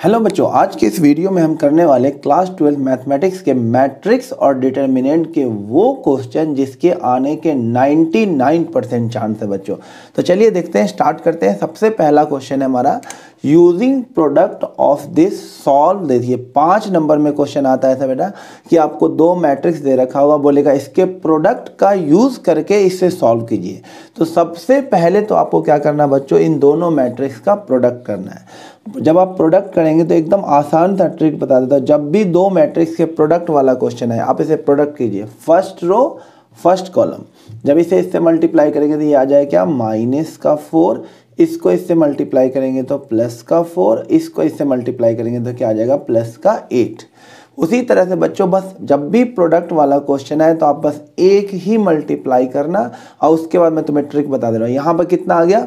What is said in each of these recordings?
Hello बच्चों, आज के इस वीडियो में हम करने वाले क्लास 12 मैथमेटिक्स के मैट्रिक्स और डिटर्मिनेंट के वो क्वेश्चन जिसके आने के 99% चांस है बच्चों। तो चलिए देखते हैं, स्टार्ट करते हैं। सबसे पहला क्वेश्चन है हमारा, using product of this solve. देखिए 5 नंबर में क्वेश्चन आता है ऐसा बेटा कि आपको दो मैट्रिक्स दे रखा होगा, बोलेगा इसके प्रोडक्ट का यूज करके इससे सॉल्व कीजिए। तो सबसे पहले तो आपको क्या करना है बच्चों, इन दोनों मैट्रिक्स का प्रोडक्ट करना है। जब आप प्रोडक्ट करेंगे तो एकदम आसान सा ट्रिक बता देता हूँ। जब भी दो मैट्रिक्स के प्रोडक्ट वाला क्वेश्चन है, आप इसे प्रोडक्ट कीजिए, फर्स्ट रो फर्स्ट कॉलम। जब इसे इससे मल्टीप्लाई करेंगे तो ये आ जाए क्या, -4। इसको इससे मल्टीप्लाई करेंगे तो +4। इसको इससे मल्टीप्लाई करेंगे तो क्या आ जाएगा, +8। उसी तरह से बच्चों बस जब भी प्रोडक्ट वाला क्वेश्चन है तो आप बस एक ही मल्टीप्लाई करना, और उसके बाद मैं तुम्हें ट्रिक बता दे रहा हूँ। यहाँ पर कितना आ गया,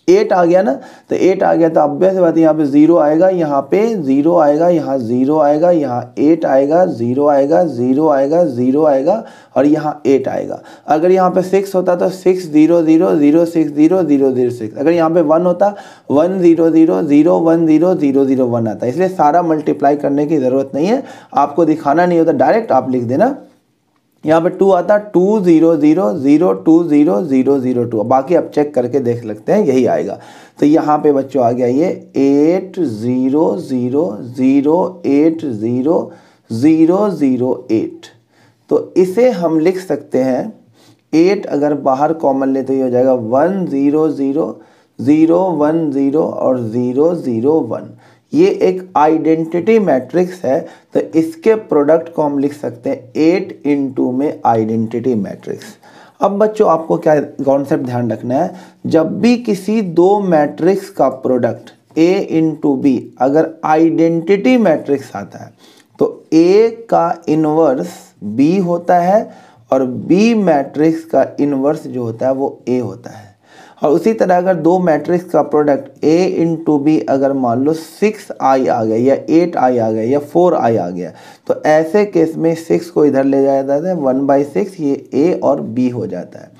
8 आ गया ना। तो 8 आ गया तो ऑब्वियस बात है यहाँ पे 0 आएगा, यहाँ पे 0 आएगा, यहाँ 0 आएगा, यहाँ 8 आएगा, 0 आएगा, 0 आएगा, 0 आएगा, और यहाँ 8 आएगा। अगर यहाँ पे 6 होता तो 6 0 0 0 6 0 0 0 6। अगर यहाँ पे 1 होता 1 0 0 0 1 0 0 0 1 आता। इसलिए सारा मल्टीप्लाई करने की ज़रूरत नहीं है, आपको दिखाना नहीं होता, डायरेक्ट आप लिख देना। यहाँ पे 2 आता 2 0 0 0 2 0 0 0 2। बाकी आप चेक करके देख सकते हैं, यही आएगा। तो यहाँ पे बच्चों आ गया ये 8 0 0 0 8 0 0 0 8। तो इसे हम लिख सकते हैं, 8 अगर बाहर कॉमन ले तो ये हो जाएगा 1 0 0 0 1 0 और 0 0 1। ये एक आइडेंटिटी मैट्रिक्स है, तो इसके प्रोडक्ट को हम लिख सकते हैं 8 × में आइडेंटिटी मैट्रिक्स। अब बच्चों आपको क्या कॉन्सेप्ट ध्यान रखना है, जब भी किसी दो मैट्रिक्स का प्रोडक्ट A × B अगर आइडेंटिटी मैट्रिक्स आता है तो A का इन्वर्स B होता है और B मैट्रिक्स का इन्वर्स जो होता है वो A होता है। और उसी तरह अगर दो मैट्रिक्स का प्रोडक्ट A × B अगर मान लो 6i आ गया या 8i आ गया या 4i आ गया, तो ऐसे केस में 6 को इधर ले जाया जाता है, 1/6 ये A और B हो जाता है।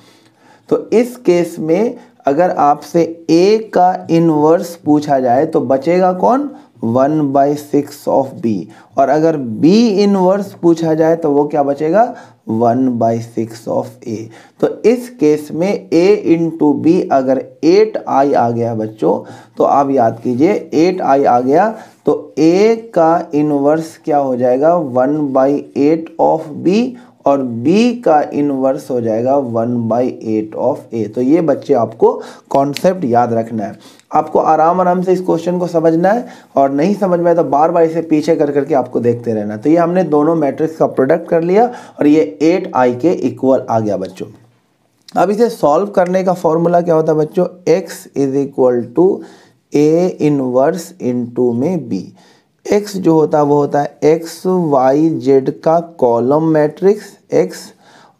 तो इस केस में अगर आपसे A का इन्वर्स पूछा जाए तो बचेगा कौन, 1/6 ऑफ B। और अगर B इन्वर्स पूछा जाए तो वो क्या बचेगा, 1/6 ऑफ A। तो इस केस में A × B अगर 8i आ गया बच्चों, तो आप याद कीजिए 8i आ गया तो A का इन्वर्स क्या हो जाएगा, 1/8 ऑफ B, और B का इन्वर्स हो जाएगा 1/8 ऑफ A। तो ये बच्चे आपको कॉन्सेप्ट याद रखना है, आपको आराम से इस क्वेश्चन को समझना है, और नहीं समझ में आए तो बार बार इसे पीछे कर करके आपको देखते रहना। तो ये हमने दोनों मैट्रिक्स का प्रोडक्ट कर लिया और ये 8i के इक्वल आ गया बच्चों। अब इसे सॉल्व करने का फॉर्मूला क्या होता है बच्चों, x = A इन्वर्स × में B। x जो होता है वो होता है x y z का कॉलम मैट्रिक्स x,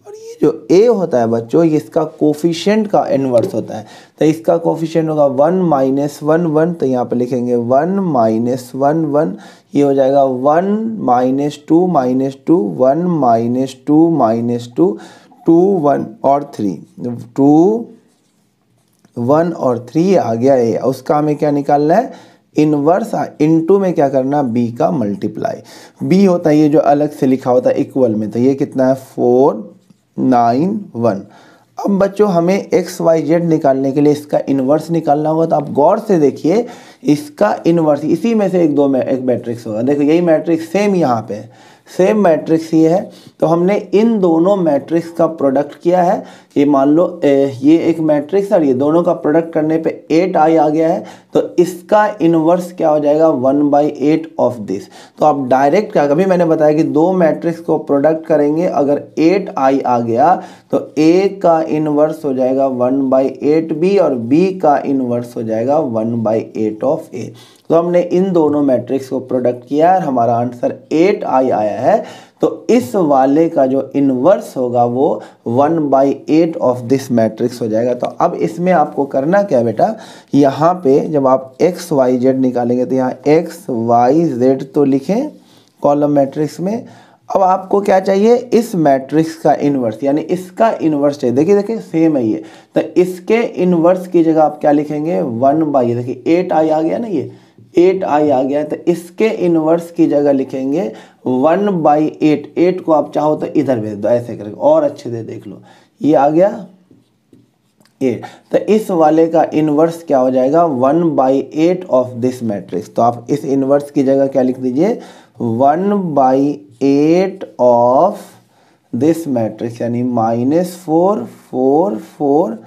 और ये जो A होता है बच्चों ये इसका कोफिशिएंट का इन्वर्स होता है। तो इसका कोफिशिएंट होगा 1 - 1 1, तो यहाँ पे लिखेंगे 1 - 1 1, ये हो जाएगा 1 - 2 - 2 1 - 2 - 2 2 1 और 3 2 1 और 3 आ गया A। उसका हमें क्या निकालना है, इनवर्स इनटू में क्या करना, B का मल्टीप्लाई। B होता है ये जो अलग से लिखा होता है इक्वल में, तो ये कितना है 4 9 1। अब बच्चों हमें x y z निकालने के लिए इसका इन्वर्स निकालना होगा। तो आप गौर से देखिए, इसका इन्वर्स इसी में से एक मैट्रिक्स होगा। देखो यही मैट्रिक्स सेम यहाँ पे है, सेम मैट्रिक्स ये है। तो हमने इन दोनों मैट्रिक्स का प्रोडक्ट किया है। ये मान लो ये एक मैट्रिक्स और ये दोनों का प्रोडक्ट करने पे 8i आ गया है, तो इसका इन्वर्स क्या हो जाएगा, 1/8 ऑफ दिस। तो आप डायरेक्ट क्या, कभी मैंने बताया कि दो मैट्रिक्स को प्रोडक्ट करेंगे, अगर 8i आ गया तो A का इन्वर्स हो जाएगा 1/8 B और B का इन्वर्स हो जाएगा 1/8 ऑफ A। तो हमने इन दोनों मैट्रिक्स को प्रोडक्ट किया है, हमारा आंसर 8i आया है। तो इस वाले का जो इन्वर्स होगा वो 1/8 ऑफ दिस मैट्रिक्स हो जाएगा। तो अब इसमें आपको करना क्या है बेटा, यहाँ पे जब आप x y z निकालेंगे तो यहाँ x y z तो लिखें कॉलम मैट्रिक्स में। अब आपको क्या चाहिए, इस मैट्रिक्स का इन्वर्स, यानी इसका इन्वर्स चाहिए। देखिए सेम है ये, तो इसके इन्वर्स की जगह आप क्या लिखेंगे, 1/, देखिए 8i आ गया ना, ये 8 आई आ गया, तो इसके इन्वर्स की जगह लिखेंगे 1/8। 8 को आप चाहो तो इधर भेज दो, ऐसे करके और अच्छे से देख लो, ये आ गया 8। तो इस वाले का इन्वर्स क्या हो जाएगा 1/8 ऑफ दिस मैट्रिक्स। तो आप इस इन्वर्स की जगह क्या लिख दीजिए 1/8 ऑफ दिस मैट्रिक्स, यानी -4 4 4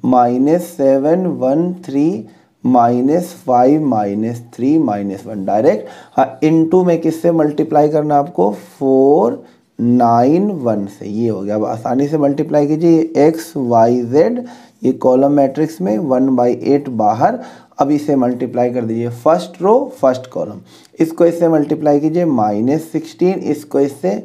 -7 1 3 -5 -3 -1 डायरेक्ट। हाँ, इनटू में किससे मल्टीप्लाई करना आपको 4 9 1 से, ये हो गया। अब आसानी से मल्टीप्लाई कीजिए x y z, ये कॉलम मैट्रिक्स में 1/8 बाहर। अब इसे मल्टीप्लाई कर दीजिए फर्स्ट रो फर्स्ट कॉलम, इसको इससे मल्टीप्लाई कीजिए -16, इसको इससे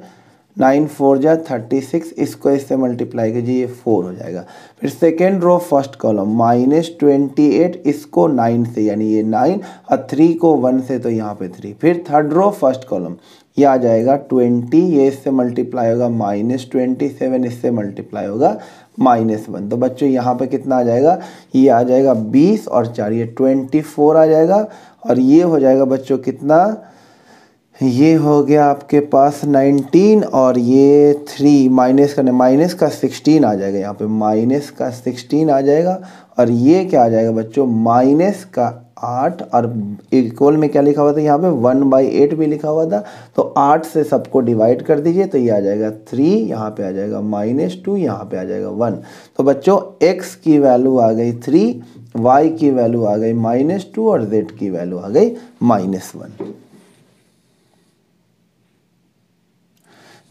9 4 जा 36, इसको इससे मल्टीप्लाई कीजिए ये 4 हो जाएगा। फिर सेकेंड रो फर्स्ट कॉलम -28, इसको 9 से यानी ये 9 और 3 को 1 से तो यहाँ पे 3। फिर थर्ड रो फर्स्ट कॉलम ये आ जाएगा 20, ये इससे मल्टीप्लाई होगा -27, इससे मल्टीप्लाई होगा -1। तो बच्चों यहाँ पे कितना आ जाएगा, ये आ जाएगा 20 और 4 ये 24 आ जाएगा। और ये हो जाएगा बच्चों कितना, ये हो गया आपके पास 19 और ये 3 माइनस करने माइनस का 16 आ जाएगा, यहाँ पे माइनस का 16 आ जाएगा। और ये क्या आ जाएगा बच्चों माइनस का 8, और इक्वल में क्या लिखा हुआ था यहाँ पे 1/8 भी लिखा हुआ था। तो 8 से सबको डिवाइड कर दीजिए, तो ये आ जाएगा 3, यहाँ पे आ जाएगा -2, यहाँ पे आ जाएगा 1। तो बच्चों x की वैल्यू आ गई 3, y की वैल्यू आ गई -2 और z की वैल्यू आ गई -1।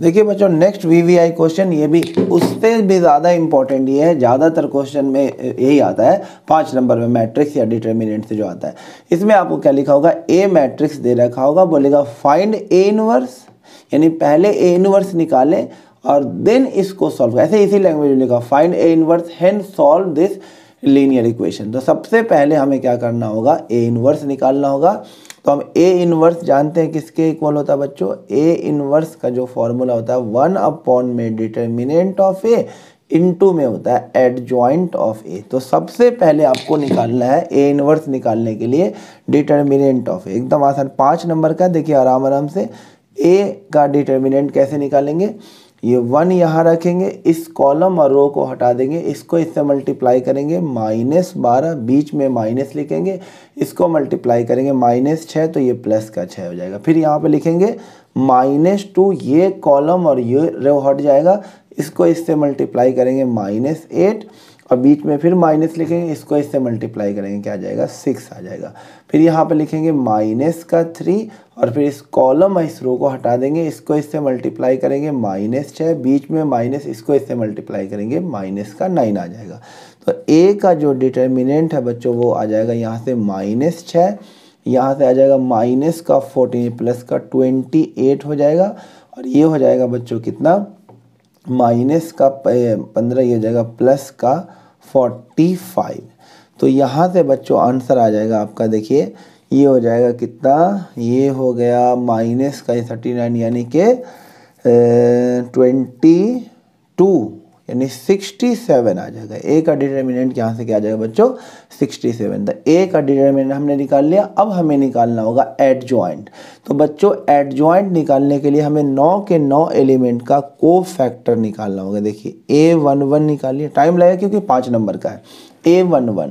देखिए बच्चों नेक्स्ट VVI क्वेश्चन, ये भी उससे भी ज़्यादा इंपॉर्टेंट ये है, ज़्यादातर क्वेश्चन में यही आता है 5 नंबर में मैट्रिक्स या डिटर्मिनेंट से जो आता है। इसमें आपको क्या लिखा होगा, ए मैट्रिक्स दे रखा होगा, बोलेगा फाइंड ए इनवर्स, यानी पहले ए इनवर्स निकालें और देन इसको सॉल्व, ऐसे इसी लैंग्वेज में लिखा find A inverse hence solve this linear equation. तो सबसे पहले हमें क्या करना होगा, ए इनवर्स निकालना होगा। तो हम ए इनवर्स जानते हैं किसके इक्वल होता है बच्चों, ए इनवर्स का जो फॉर्मूला होता है 1 में डिटर्मिनेंट ऑफ ए इनटू में होता है एडजॉइंट ऑफ ए। तो सबसे पहले आपको निकालना है ए इनवर्स निकालने के लिए डिटर्मिनेंट ऑफ ए, एकदम आसान 5 नंबर का। देखिए आराम आराम से ए का डिटर्मिनेंट कैसे निकालेंगे, ये 1 यहाँ रखेंगे, इस कॉलम और रो को हटा देंगे, इसको इससे मल्टीप्लाई करेंगे -12, बीच में माइनस लिखेंगे, इसको मल्टीप्लाई करेंगे -6, तो ये प्लस का 6 हो जाएगा। फिर यहाँ पे लिखेंगे -2, ये कॉलम और ये रो हट जाएगा, इसको इससे मल्टीप्लाई करेंगे -8 और बीच में फिर माइनस लिखेंगे, इसको इससे मल्टीप्लाई करेंगे, क्या आ जाएगा 6 आ जाएगा। फिर यहाँ पे लिखेंगे -3 और फिर इस कॉलम और इस रो को हटा देंगे, इसको इससे मल्टीप्लाई करेंगे -6, बीच में माइनस, इसको इससे मल्टीप्लाई करेंगे -9 आ जाएगा। तो ए का जो डिटर्मिनेंट है बच्चों वो आ जाएगा यहाँ से -6, यहाँ से आ जाएगा -14 प्लस का 28 हो जाएगा, और ये हो जाएगा बच्चों कितना -15, ये हो जाएगा प्लस का 45। तो यहाँ से बच्चों आंसर आ जाएगा आपका, देखिए ये हो जाएगा कितना, ये हो गया माइनस का 39 यानी कि 22 यानी 67 आ जाएगा। ए का डिटर्मिनेंट यहाँ से क्या आ जाएगा बच्चों 67। तो ए का डिटर्मिनेंट हमने निकाल लिया, अब हमें निकालना होगा एडजॉइंट। तो बच्चों एडजॉइंट निकालने के लिए हमें 9 के 9 एलिमेंट का को फैक्टर निकालना होगा। देखिए A11 निकालिए, टाइम लगेगा क्योंकि 5 नंबर का है। A11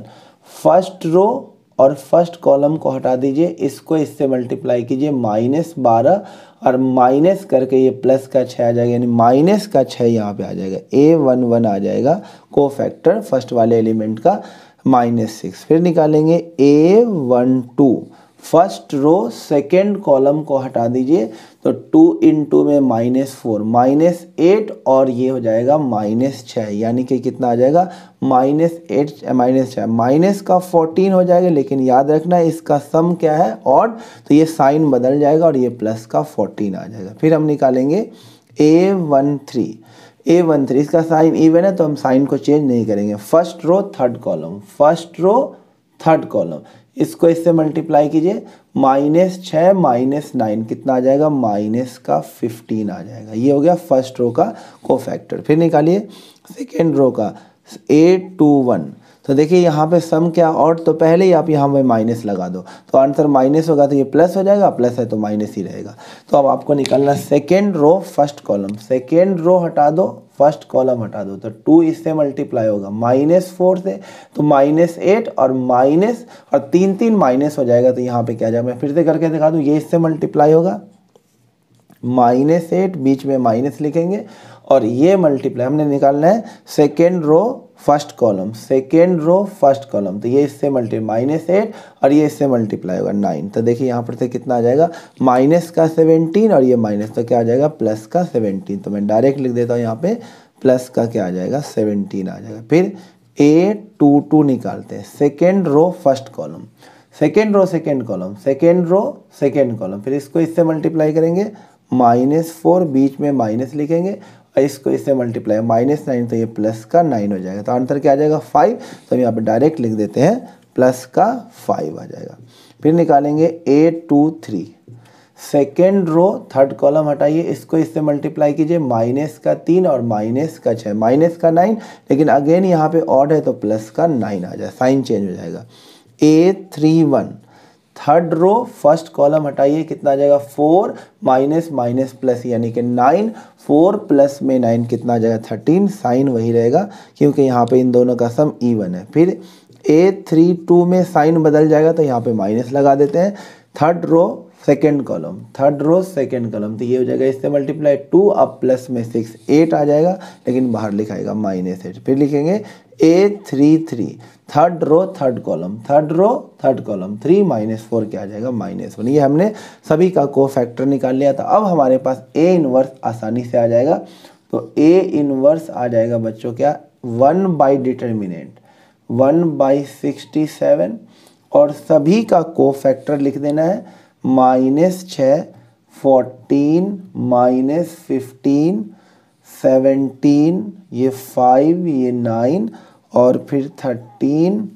फर्स्ट रो और फर्स्ट कॉलम को हटा दीजिए, इसको इससे मल्टीप्लाई कीजिए -12 और माइनस करके ये प्लस का 6 आ जाएगा, यानी माइनस का 6 यहाँ पे आ जाएगा। A11 आ जाएगा को फैक्टर फर्स्ट वाले एलिमेंट का -6। फिर निकालेंगे A12 first row second column को हटा दीजिए, तो 2 × में -4 -8 और ये हो जाएगा -6, यानी कि कितना आ जाएगा -8 -6 माइनस का 14 हो जाएगा। लेकिन याद रखना इसका सम क्या है ऑड, तो ये साइन बदल जाएगा और ये प्लस का 14 आ जाएगा। फिर हम निकालेंगे A13 इसका साइन इवन है तो हम साइन को चेंज नहीं करेंगे। फर्स्ट रो थर्ड कॉलम इसको इससे मल्टीप्लाई कीजिए -6 -9 कितना आ जाएगा -15 आ जाएगा। ये हो गया फर्स्ट रो का कोफैक्टर। फिर निकालिए सेकेंड रो का A21, तो देखिए यहाँ पे सम क्या और, तो पहले ही आप यहाँ पे माइनस लगा दो, तो आंसर माइनस होगा तो ये प्लस हो जाएगा, प्लस है तो माइनस ही रहेगा। तो अब आपको निकालना second row first column, second row हटा दो फर्स्ट कॉलम हटा दो, तो 2 इससे मल्टीप्लाई होगा -4 से, तो -8 और माइनस और 3 3 माइनस हो जाएगा, तो यहाँ पे क्या जाएगा, मैं फिर से करके दिखा दूँ, ये इससे मल्टीप्लाई होगा -8 बीच में माइनस लिखेंगे और ये मल्टीप्लाई हमने निकालना है second row first column, second row first column, तो ये इससे -8 और ये इससे मल्टीप्लाई होगा 9। तो देखिए यहाँ पर से कितना आ जाएगा, माइनस का 17 और ये माइनस, तो क्या आ जाएगा प्लस का 17। तो मैं डायरेक्ट लिख देता हूँ यहाँ पे प्लस का क्या आ जाएगा 17 आ जाएगा। फिर A22 निकालते हैं, second row first column, second row second column, second row second column, फिर इसको इससे मल्टीप्लाई करेंगे -4 बीच में माइनस लिखेंगे और इसको इससे मल्टीप्लाई -9, तो ये प्लस का 9 हो जाएगा। तो आंसर क्या आ जाएगा 5, तो हम यहाँ पे डायरेक्ट लिख देते हैं प्लस का 5 आ जाएगा। फिर निकालेंगे A23, second row third column हटाइए, इसको इससे मल्टीप्लाई कीजिए, माइनस का 3 और माइनस का 6, माइनस का 9, लेकिन अगेन यहाँ पे ऑड है तो प्लस का 9 आ जाए, साइन चेंज हो जाएगा। A31 third row first column हटाइए, कितना आ जाएगा 4 माइनस माइनस प्लस यानी कि 9, 4 प्लस में 9 कितना आ जाएगा 13, साइन वही रहेगा क्योंकि यहाँ पे इन दोनों का सम इवन है। फिर A32 में साइन बदल जाएगा तो यहाँ पे माइनस लगा देते हैं, third row second column, third row second column, तो ये हो जाएगा इससे मल्टीप्लाई 2 अब प्लस में 6 8 आ जाएगा, लेकिन बाहर लिखाएगा -8। फिर लिखेंगे A33 third row third column, third row third column, 3 -4 क्या आ जाएगा -1। ये हमने सभी का कोफैक्टर निकाल लिया था। अब हमारे पास A इनवर्स आसानी से आ जाएगा, तो A इनवर्स आ जाएगा बच्चों क्या 1/डिटर्मिनेंट 1/67 और सभी का कोफैक्टर लिख देना है -6 14 -15 17 ये 5 ये 9 और फिर 13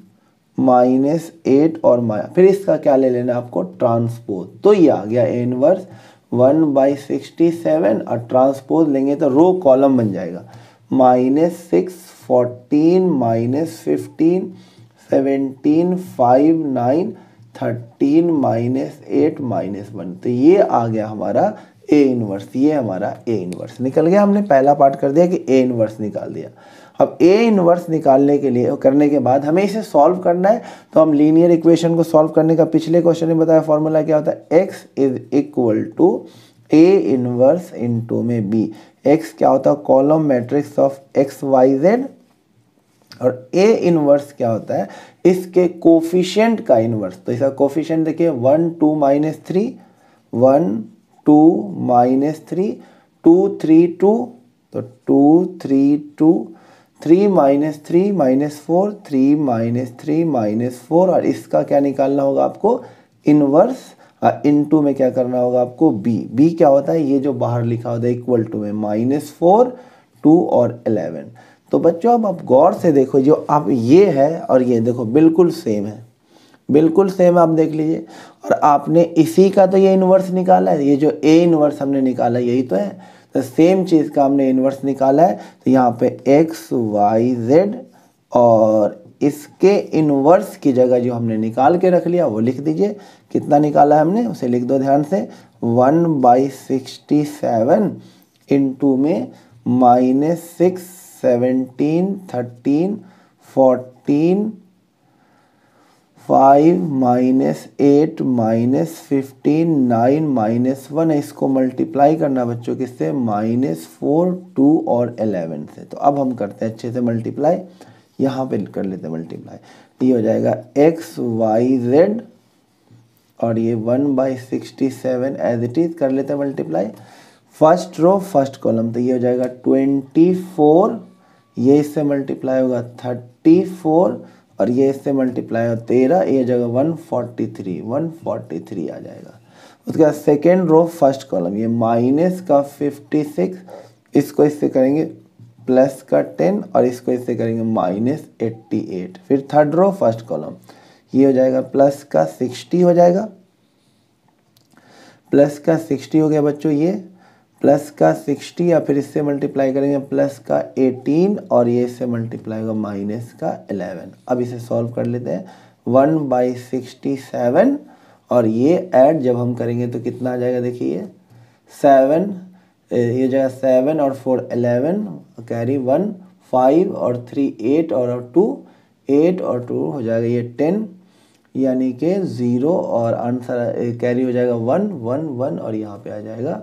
-8 और फिर इसका क्या ले लेना आपको ट्रांसपोज, तो ये आ गया A इनवर्स 1/67 और ट्रांसपोज लेंगे तो रो कॉलम बन जाएगा -6 14 -15 17 5 9 13 -8 -1, तो ये आ गया हमारा A इनवर्स, ये हमारा A इनवर्स निकल गया। हमने पहला पार्ट कर दिया कि A इनवर्स निकाल दिया। अब A इनवर्स निकालने के लिए करने के बाद हमें इसे सॉल्व करना है, तो हम लीनियर इक्वेशन को सॉल्व करने का पिछले क्वेश्चन में बताया फॉर्मूला क्या होता है, x = A इनवर्स इंटू में B। x क्या होता है कॉलम मैट्रिक्स ऑफ XYZ और A इनवर्स क्या होता है इसके कोफिशिएंट का इनवर्स। तो इसका कोफिशिएंट देखिए 1 2 -3 1 2 -3 2 3 2, तो 2 3 2 3 -3 -4 3 -3 -4 और इसका क्या निकालना होगा आपको इनवर्स इनटू में क्या करना होगा आपको b क्या होता है ये जो बाहर लिखा होता है इक्वल टू में -4 2 और 11। तो बच्चों अब आप गौर से देखो, जो आप ये है और ये देखो बिल्कुल सेम है, बिल्कुल सेम आप देख लीजिए, और आपने इसी का तो ये इन्वर्स निकाला है, ये जो A इन्वर्स हमने निकाला यही तो है, तो सेम चीज़ का हमने इन्वर्स निकाला है। तो यहाँ पे XYZ और इसके इन्वर्स की जगह जो हमने निकाल के रख लिया वो लिख दीजिए, कितना निकाला है हमने उसे लिख दो ध्यान से, 1/67 इंटू में -6 17 13 14 5 -8 -15 9 -1, इसको मल्टीप्लाई करना बच्चों किससे -4 2 और 11 से। तो अब हम करते हैं अच्छे से मल्टीप्लाई, यहाँ पे कर लेते हैं मल्टीप्लाई, ये हो जाएगा XYZ और ये 1/67 एज इट इज कर लेते हैं multiply, first row first column, तो ये हो जाएगा 24, ये इससे मल्टीप्लाई होगा 34 और ये इससे मल्टीप्लाई होगा 13, ये जगह 143 आ जाएगा। उसके बाद सेकेंड रो फर्स्ट कॉलम, ये -56, इसको इससे करेंगे प्लस का 10 और इसको इससे करेंगे -88। फिर थर्ड रो फर्स्ट कॉलम, ये हो जाएगा प्लस का 60 हो जाएगा, प्लस का 60 हो गया बच्चों, ये प्लस का 60 या फिर इससे मल्टीप्लाई करेंगे प्लस का 18 और ये इससे मल्टीप्लाई होगा माइनस का 11। अब इसे सॉल्व कर लेते हैं। 1/67 और ये ऐड जब हम करेंगे तो कितना आ जाएगा, देखिए 7, ये जाएगा 7 और 4 11, कैरी 1 5 और 3 8 और 2 8 और 2 हो जाएगा ये 10, यानी कि 0 और आंसर कैरी हो जाएगा 1 1 1 और यहाँ पे आ जाएगा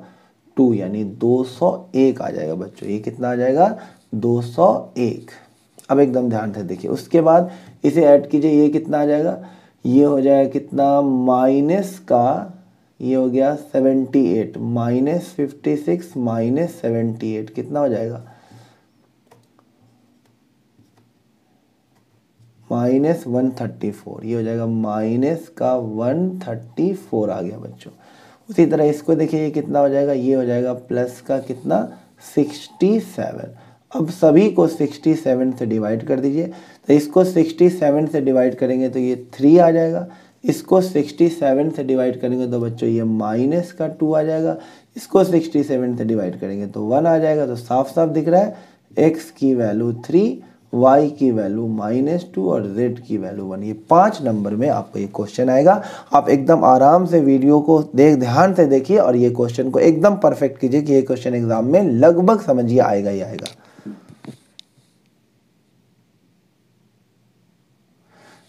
2, यानी 201 आ जाएगा बच्चों। ये कितना आ जाएगा, 201। अब एकदम ध्यान से देखिए, उसके बाद इसे ऐड कीजिए, ये कितना आ जाएगा, ये हो जाएगा कितना, माइनस का ये हो गया 78, -56 -78 कितना हो जाएगा, -134। ये हो जाएगा माइनस का 134 आ गया बच्चों। उसी तरह इसको देखिए, ये कितना हो जाएगा, ये हो जाएगा प्लस का कितना 67। अब सभी को 67 से डिवाइड कर दीजिए, तो इसको 67 से डिवाइड करेंगे तो ये 3 आ जाएगा, इसको 67 से डिवाइड करेंगे तो बच्चों ये माइनस का 2 आ जाएगा, इसको 67 से डिवाइड करेंगे तो 1 आ जाएगा। तो साफ साफ दिख रहा है x की वैल्यू 3, y की वैल्यू -2 और z की वैल्यू 1। ये 5 नंबर में आपको ये क्वेश्चन आएगा। आप एकदम आराम से वीडियो को ध्यान से देखिए और ये क्वेश्चन को एकदम परफेक्ट कीजिए कि ये क्वेश्चन एग्जाम में लगभग समझिए आएगा ही आएगा।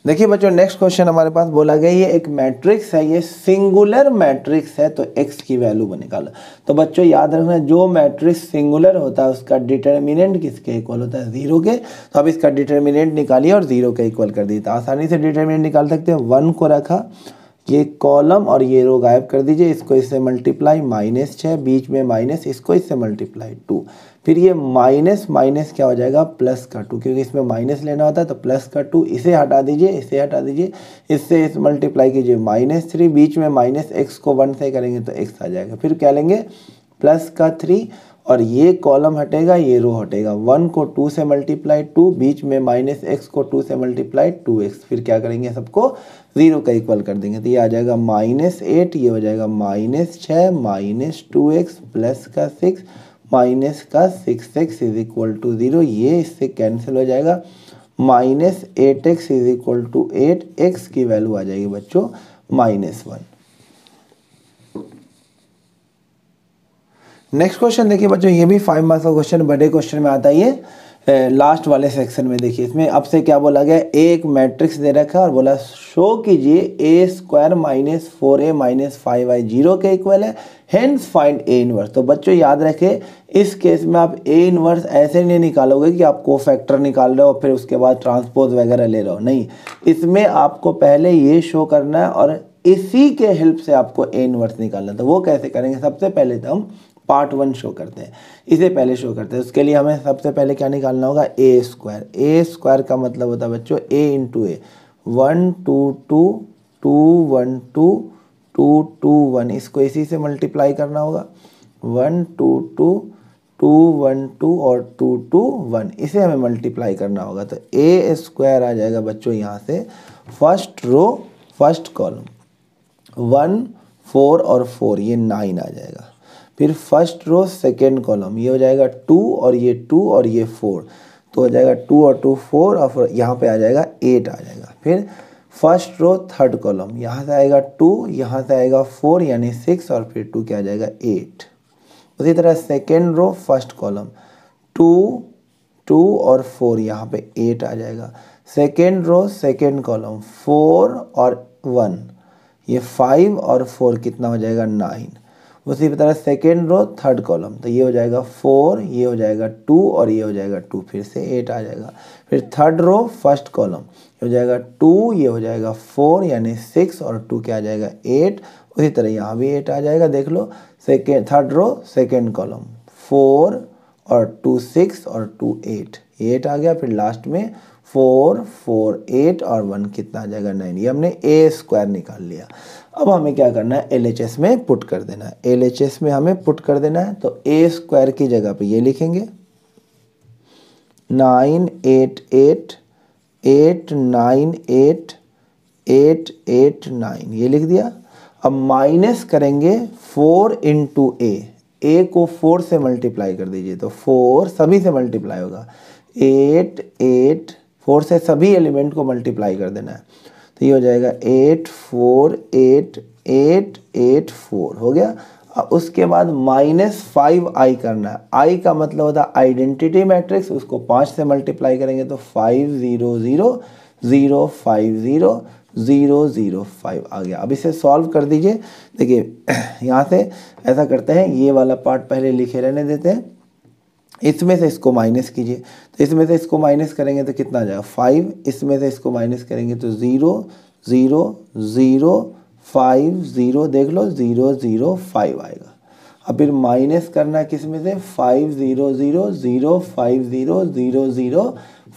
देखिए बच्चों, नेक्स्ट क्वेश्चन हमारे पास बोला गया, ये एक मैट्रिक्स है, ये सिंगुलर मैट्रिक्स है, तो x की वैल्यू निकालो। तो बच्चों याद रखना, जो मैट्रिक्स सिंगुलर होता है उसका डिटर्मिनेंट किसके इक्वल होता है, 0 के। तो अब इसका डिटर्मिनेंट निकालिए और 0 के इक्वल कर दिए, तो आसानी से डिटर्मिनेंट निकाल सकते हैं। 1 को रखा, ये कॉलम और ये रो गायब कर दीजिए, इसको इससे मल्टीप्लाई -6, बीच में माइनस, इसको इससे मल्टीप्लाई 2, फिर ये माइनस माइनस क्या हो जाएगा, प्लस का 2, क्योंकि इसमें माइनस लेना होता है तो प्लस का 2, इसे हटा दीजिए, इसे हटा दीजिए, इससे इस मल्टीप्लाई कीजिए -3, बीच में माइनस, x को 1 से करेंगे तो x आ जाएगा, फिर क्या लेंगे प्लस का 3 और ये कॉलम हटेगा, ये रो हटेगा, 1 को 2 से मल्टीप्लाई 2, बीच में -x को 2 से मल्टीप्लाई 2x, फिर क्या करेंगे सबको 0 का इक्वल कर देंगे, तो ये आ जाएगा -8, ये हो जाएगा -6 -2x प्लस का 6 माइनस का 6x इज इक्वल टू 0, ये इससे कैंसिल हो जाएगा, -8x is equal to 8, x की वैल्यू आ जाएगी बच्चों -1। नेक्स्ट क्वेश्चन देखिए बच्चों, ये भी 5 मार्क्स का क्वेश्चन, बड़े क्वेश्चन में आता है ये, लास्ट वाले सेक्शन में देखिए, इसमें अब से क्या बोला गया, एक मैट्रिक्स दे रखा है और बोला शो कीजिए a² - 4a - 5y 0 के इक्वल है, हेंस फाइंड a इनवर्स। तो बच्चों याद रखें, इस केस में आप a इनवर्स ऐसे नहीं निकालोगे कि आप कोफैक्टर निकाल रहे हो फिर उसके बाद ट्रांसपोज वगैरह ले रहे हो, नहीं, इसमें आपको पहले ये शो करना है और इसी के हेल्प से आपको a इनवर्स निकालना है। तो वो कैसे करेंगे, सबसे पहले तो हम पार्ट 1 शो करते हैं, इसे पहले शो करते हैं। उसके लिए हमें सबसे पहले क्या निकालना होगा, a² का मतलब होता है बच्चों a इंटू a, 1 2 2 2 1 2 2 2 1, इसको इसी से मल्टीप्लाई करना होगा, 1 2 2 2 1 2 और 2 2 1, इसे हमें मल्टीप्लाई करना होगा। तो a² आ जाएगा बच्चों यहाँ से फर्स्ट रो फर्स्ट कॉलम 1 4 और 4, ये 9 आ जाएगा, फिर फर्स्ट रो सेकेंड कॉलम, ये हो जाएगा 2 और ये 2 और ये 4, तो हो जाएगा 2 और 2 4 और फिर यहाँ पे आ जाएगा 8 आ जाएगा। फिर फर्स्ट रो थर्ड कॉलम, यहाँ से आएगा 2, यहाँ से आएगा 4 यानी 6 और फिर 2 क्या आ जाएगा 8। उसी तरह सेकेंड रो फर्स्ट कॉलम 2 2 और 4, यहाँ पे 8 आ जाएगा। सेकेंड रो सेकेंड कॉलम 4 और 1, ये 5 और 4 कितना हो जाएगा 9। उसी तरह सेकेंड रो थर्ड कॉलम, तो ये हो जाएगा 4, ये हो जाएगा 2 और ये हो जाएगा 2, फिर से 8 आ जाएगा। फिर थर्ड रो फर्स्ट कॉलम, ये हो जाएगा 2, ये हो जाएगा 4 यानी 6 और 2 क्या आ जाएगा 8। उसी तरह यहाँ भी 8 आ जाएगा, देख लो, थर्ड रो सेकेंड कॉलम 4 और 2 6 और 2 8 आ गया। फिर लास्ट में 4 4 8 और 1 कितना आ जाएगा 9। ये हमने a² निकाल लिया। अब हमें क्या करना है, LHS में पुट कर देना है। LHS में हमें पुट कर देना है, तो a² की जगह पे ये लिखेंगे 9 8 8 8 9 8 8 8 9, ये लिख दिया। अब माइनस करेंगे 4 इंटू a, ए को 4 से मल्टीप्लाई कर दीजिए तो 4 सभी से मल्टीप्लाई होगा, 8 8 4 से सभी एलिमेंट को मल्टीप्लाई कर देना है, तो ये हो जाएगा 8 4 8 8 8 4 हो गया। अब उसके बाद -5i करना है, i का मतलब होता है आइडेंटिटी मैट्रिक्स, उसको 5 से मल्टीप्लाई करेंगे तो 5 0 0 0 5 0 0 0 5 आ गया। अब इसे सॉल्व कर दीजिए। देखिए यहाँ से ऐसा करते हैं, ये वाला पार्ट पहले लिखे रहने देते हैं, इसमें से इसको माइनस कीजिए, तो इसमें से इसको माइनस करेंगे तो कितना आ जाएगा 5, इसमें से इसको माइनस करेंगे तो 0 0 0 5 0, देख लो 0 0 5 आएगा। अब फिर माइनस करना किस में से 5 0 0 0 5 0 0 0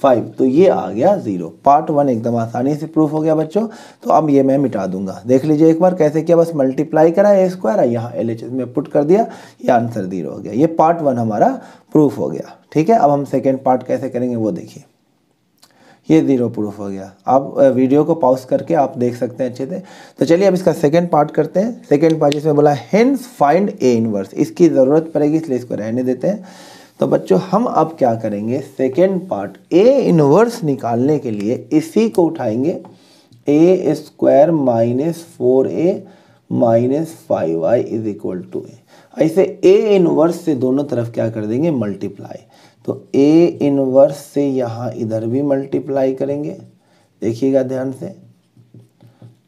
5, तो ये आ गया 0। पार्ट 1 एकदम आसानी से प्रूफ हो गया बच्चों। तो अब ये मैं मिटा दूंगा, देख लीजिए एक बार कैसे किया, बस मल्टीप्लाई करा ए स्क्वायर, यहाँ LHS में पुट कर दिया, ये आंसर 0 हो गया। ये पार्ट 1 हमारा प्रूफ हो गया। ठीक है, अब हम सेकेंड पार्ट कैसे करेंगे वो देखिए। ये 0 प्रूफ हो गया। आप वीडियो को पॉज करके आप देख सकते हैं अच्छे से। तो चलिए अब इसका सेकंड पार्ट करते हैं। सेकंड पार्ट जिसमें बोला हेंस फाइंड ए इनवर्स, इसकी ज़रूरत पड़ेगी इसलिए इसको रहने देते हैं। तो बच्चों हम अब क्या करेंगे, सेकंड पार्ट ए इनवर्स निकालने के लिए इसी को उठाएंगे, a square minus 4a minus 5i is equal to a. ऐसे ए इनवर्स से दोनों तरफ क्या कर देंगे मल्टीप्लाई, तो ए इनवर्स से यहाँ इधर भी मल्टीप्लाई करेंगे, देखिएगा ध्यान से,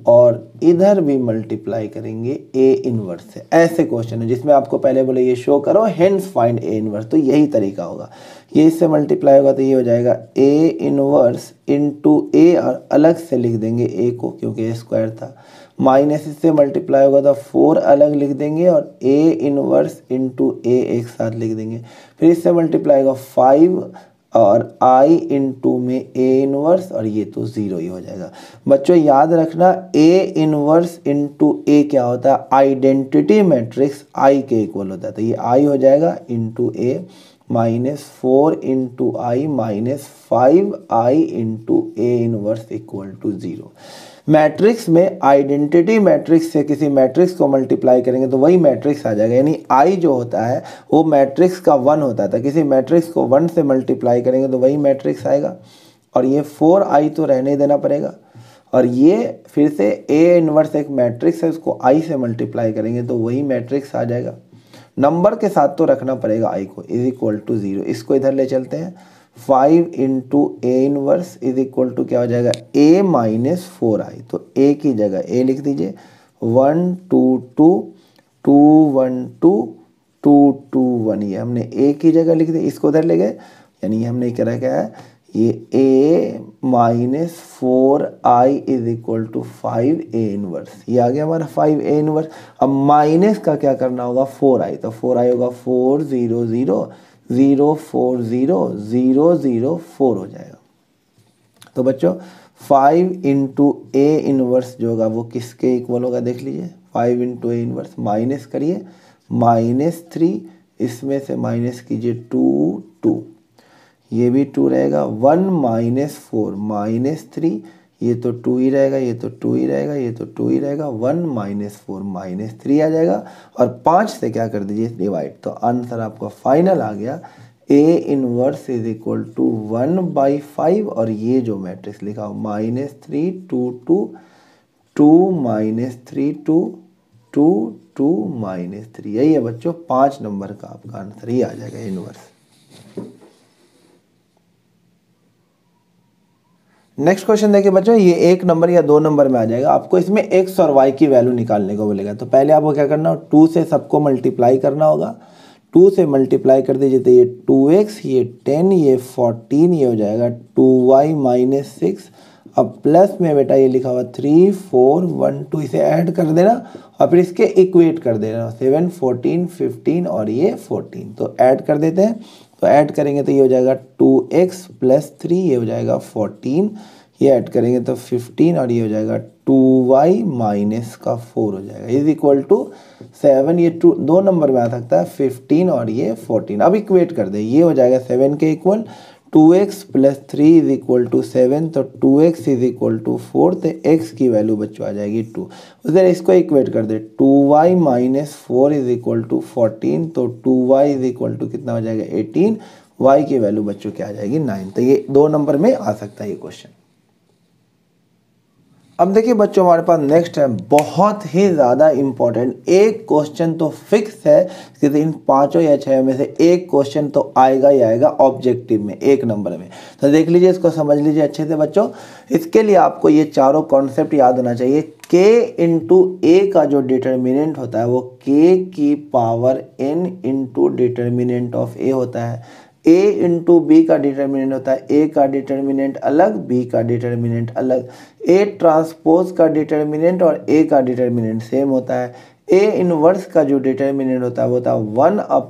और इधर भी मल्टीप्लाई करेंगे ए इनवर्स से। ऐसे क्वेश्चन है जिसमें आपको पहले बोले ये शो करो हेंस फाइंड ए इनवर्स, तो यही तरीका होगा। ये इससे मल्टीप्लाई होगा तो ये हो जाएगा ए इनवर्स इंटू ए, और अलग से लिख देंगे ए को क्योंकि ए स्क्वायर था, माइनस इससे मल्टीप्लाई होगा तो 4 अलग लिख देंगे और ए इनवर्स इंटू ए एक साथ लिख देंगे। फिर इससे मल्टीप्लाई होगा 5 और i इंटू में ए इनवर्स, और ये तो 0 ही हो जाएगा। बच्चों याद रखना ए इनवर्स इंटू ए क्या होता है, आइडेंटिटी मैट्रिक्स i के इक्वल होता है, तो ये i हो जाएगा into A minus 4 into I minus 5i into A inverse equal to 0। Matrix में आइडेंटिटी मैट्रिक्स से किसी मैट्रिक्स को मल्टीप्लाई करेंगे तो वही मैट्रिक्स आ जाएगा, यानी आई जो होता है वो मैट्रिक्स का 1 होता था, किसी मैट्रिक्स को 1 से मल्टीप्लाई करेंगे तो वही मैट्रिक्स आएगा। और ये 4i तो रहने देना पड़ेगा, और ये फिर से ए इनवर्स एक मैट्रिक्स है, उसको i से मल्टीप्लाई करेंगे तो वही मैट्रिक्स आ जाएगा। नंबर के साथ तो रखना पड़ेगा i को, इज इक्वल टू 0। इसको इधर ले चलते हैं, 5 into A inverse is equal to क्या हो जाएगा a माइनस 4i, तो a की जगह a लिख दीजिए, 1 2 2 2 1 2 2 2 1, ये हमने a की जगह लिख दी, इसको उधर ले गए, यानी हमने क्या रखा है ये a minus 4i is equal to 5a inverse, ये आ गया हमारा 5a इनवर्स। अब माइनस का क्या करना होगा 4i, तो 4i होगा 4 0 0 0 4 0 0 0 4 हो जाएगा। तो बच्चों 5 इंटू ए इनवर्स जो होगा वो किसके इक्वल होगा देख लीजिए, 5 इंटू ए इनवर्स, माइनस करिए -3, इसमें से माइनस कीजिए 2 2, ये भी 2 रहेगा, 1 माइनस 4 माइनस 3, ये तो 2 ही रहेगा, ये तो 2 ही रहेगा, ये तो 2 ही रहेगा, 1 माइनस 4 माइनस 3 आ जाएगा, और 5 से क्या कर दीजिए डिवाइड, तो आंसर आपका फाइनल आ गया A inverse is equal to 1/5, और ये जो मैट्रिक्स लिखा हो -3 2 2 2 -3 2 2 2 -3, यही है बच्चों 5 नंबर का आपका आंसर, ही आ जाएगा इनवर्स। नेक्स्ट क्वेश्चन देखिए बच्चों, ये 1 नंबर या 2 नंबर में आ जाएगा, आपको इसमें x और y की वैल्यू निकालने को बोलेगा। तो पहले आपको क्या करना हो, 2 से सबको मल्टीप्लाई करना होगा, 2 से मल्टीप्लाई कर दीजिए तो ये 2x, ये 10, ये 14, ये हो जाएगा 2y माइनस 6। अब प्लस में बेटा ये लिखा हुआ 3 4 1 2, इसे ऐड कर देना और फिर इसके इक्वेट कर देना, 7 14 15 और ये 14, तो ऐड कर देते हैं। तो ऐड करेंगे तो ये हो जाएगा 2x प्लस 3, ये हो जाएगा 14, ये ऐड करेंगे तो 15, और ये हो जाएगा 2y माइनस का 4 हो जाएगा, इज इक्वल टू 7, ये 2 नंबर में आ सकता है 15 और ये 14। अब इक्वेट कर दे, ये हो जाएगा 7 के equal, 2x plus 3 is equal to 7, तो 2x इज इक्वल टू 4, तो x की वैल्यू बच्चों आ जाएगी 2। उधर इसको इक्वेट कर दे, 2y minus 4 is equal to 14, तो 2y इज इक्वल टू कितना हो जाएगा 18, y की वैल्यू बच्चों क्या आ जाएगी 9। तो ये 2 नंबर में आ सकता है ये क्वेश्चन। अब देखिए बच्चों हमारे पास नेक्स्ट है बहुत ही ज़्यादा इम्पोर्टेंट, एक क्वेश्चन तो फिक्स है कि इन 5 या 6 में से एक क्वेश्चन तो आएगा ही आएगा ऑब्जेक्टिव में 1 नंबर में। तो देख लीजिए, इसको समझ लीजिए अच्छे से बच्चों। इसके लिए आपको ये चारों कॉन्सेप्ट याद होना चाहिए। k इंटू ए का जो डिटर्मिनेंट होता है वो k की power n into determinant of a होता है। a इंटू बी का डिटर्मिनेंट होता है, a का डिटर्मिनेंट अलग, b का डिटर्मिनेंट अलग। a ट्रांसपोज का डिटर्मिनेंट और a का डिटर्मिनेंट सेम होता है। a इनवर्स का जो डिटर्मिनेंट होता है वो होता है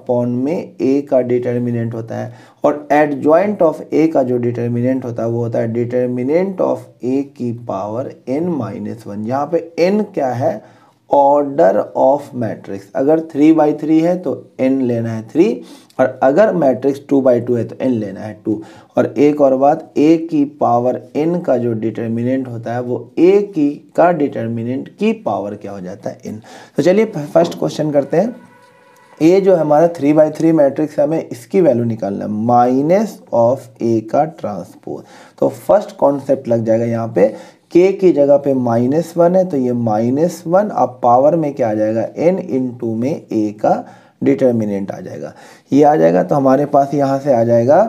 1 में a का डिटर्मिनेंट होता है। और एडजॉइंट ऑफ a का जो डिटर्मिनेंट होता है वो होता है डिटर्मिनेंट ऑफ a की पावर n-1। यहाँ पे n क्या है, ऑर्डर ऑफ मैट्रिक्स। अगर 3/3 है तो n लेना है 3, और अगर मैट्रिक्स 2/2 है तो n लेना है 2। और एक और बात, a की पावर n का जो डिटर्मिनेंट होता है वो a की का डिटर्मिनेंट की पावर क्या हो जाता है n। तो चलिए फर्स्ट क्वेश्चन करते हैं। a जो हमारा 3/3 मैट्रिक्स है, हमें इसकी वैल्यू निकालना है, माइनस ऑफ a का ट्रांसपोज। तो फर्स्ट कॉन्सेप्ट लग जाएगा यहाँ पे, k की जगह पे -1 है तो ये -1, अब पावर में क्या आ जाएगा n इंटू में a का डिटर्मिनेंट आ जाएगा, ये आ जाएगा। तो हमारे पास यहाँ से आ जाएगा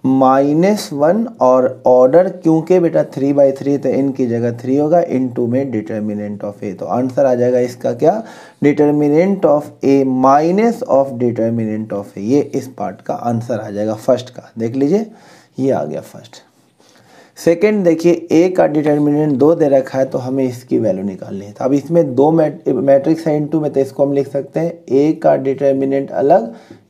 -1 और ऑर्डर, क्योंकि बेटा 3/3 तो n की जगह 3 होगा, इंटू में डिटर्मिनेंट ऑफ a। तो आंसर आ जाएगा इसका क्या, determinant of a minus of determinant of a। ये इस पार्ट का आंसर आ जाएगा फर्स्ट का। देख लीजिए ये आ गया फर्स्ट। सेकेंड देखिए, a का डिटर्मिनेंट 2 दे रखा है तो हमें इसकी वैल्यू निकालनी है। तो अब इसमें 2 मैट्रिक्स है इनटू में, तो इसको हम लिख सकते हैं a का डिटर्मिनेंट अलग,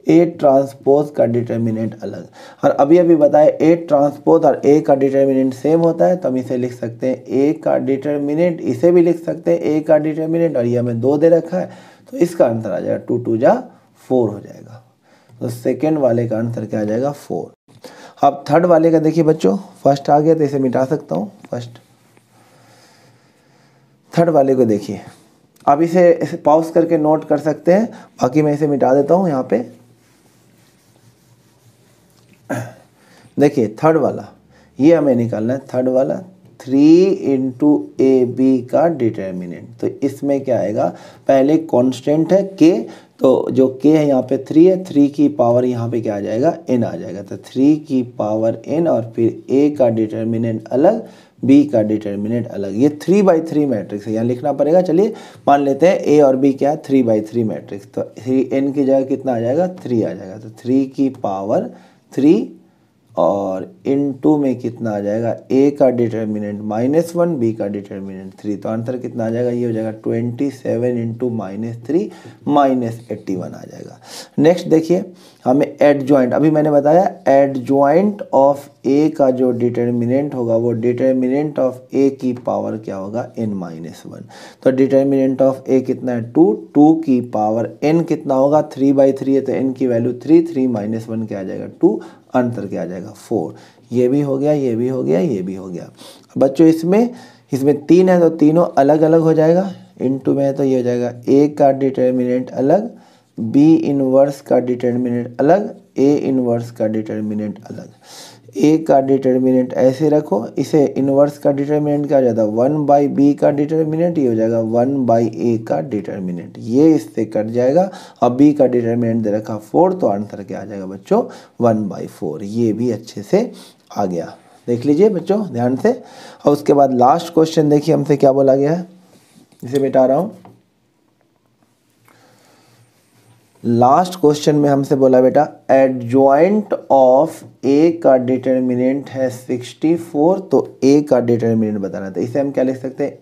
a ट्रांसपोज का डिटर्मिनेंट अलग। और अभी अभी बताया a ट्रांसपोज और a का डिटर्मिनेंट सेम होता है, तो हम इसे लिख सकते हैं a का डिटर्मिनेंट, इसे भी लिख सकते हैं a का डिटर्मिनेंट, और ये हमें 2 दे रखा है तो इसका आंसर आ जाएगा 2 2 जा 4 हो जाएगा। तो सेकेंड वाले का आंसर क्या आ जाएगा 4। अब थर्ड वाले का देखिए बच्चों, फर्स्ट आ गया तो इसे मिटा सकता हूँ फर्स्ट। थर्ड वाले को देखिए, अब इसे पॉज करके नोट कर सकते हैं, बाकी मैं इसे मिटा देता हूँ यहाँ पे। देखिए थर्ड वाला, ये हमें निकालना है थर्ड वाला, 3 इंटू ए बी का डिटर्मिनेंट। तो इसमें क्या आएगा, पहले कांस्टेंट है k, तो जो k है यहाँ पे 3 है, 3 की पावर यहाँ पे क्या आ जाएगा n आ जाएगा। तो 3 की पावर n और फिर a का डिटर्मिनेंट अलग, b का डिटर्मिनेंट अलग। ये 3/3 मैट्रिक्स है, यहाँ लिखना पड़ेगा। चलिए मान लेते हैं a और b क्या है 3/3 मैट्रिक्स, तो n की जगह कितना आ जाएगा 3 आ जाएगा। तो 3 की पावर 3 और इनटू में कितना आ जाएगा, a का डिटर्मिनेंट -1, b का डिटर्मिनेंट 3। तो आंसर कितना आ जाएगा, ये हो जाएगा 27 इंटू -3 -81 आ जाएगा। नेक्स्ट देखिए, हमें एडजॉइंट, अभी मैंने बताया एडजॉइंट ऑफ a का जो डिटर्मिनेंट होगा वो डिटर्मिनेंट ऑफ a की पावर क्या होगा n-1। तो डिटर्मिनेंट ऑफ a कितना है 2, 2 की पावर n कितना होगा 3/3 है तो n की वैल्यू 3, 3 -1 क्या आ जाएगा 2, आंसर क्या आ जाएगा 4। ये भी हो गया, ये भी हो गया, ये भी हो गया। बच्चों इसमें 3 है तो तीनों अलग अलग हो जाएगा, इनटू में है तो ये हो जाएगा a का डिटर्मिनेंट अलग, b इनवर्स का डिटर्मिनेंट अलग, a इनवर्स का डिटर्मिनेंट अलग। a का डिटर्मिनेंट ऐसे रखो, इसे इनवर्स का डिटर्मिनेंट क्या हो जाता है 1/b का डिटर्मिनेंट, ये हो जाएगा 1/a का डिटर्मिनेंट, ये इससे कट जाएगा। अब b का डिटर्मिनेंट दे रखा 4, तो आंसर क्या आ जाएगा बच्चों 1/4। ये भी अच्छे से आ गया, देख लीजिए बच्चों ध्यान से। और उसके बाद लास्ट क्वेश्चन देखिए हमसे क्या बोला गया है, इसे मिटा रहा हूँ। लास्ट क्वेश्चन में हमसे बोला बेटा एडजॉइंट ऑफ a का डिटर्मिनेंट है 64, तो a का डिटर्मिनेंट बताना था। इसे हम क्या लिख सकते हैं,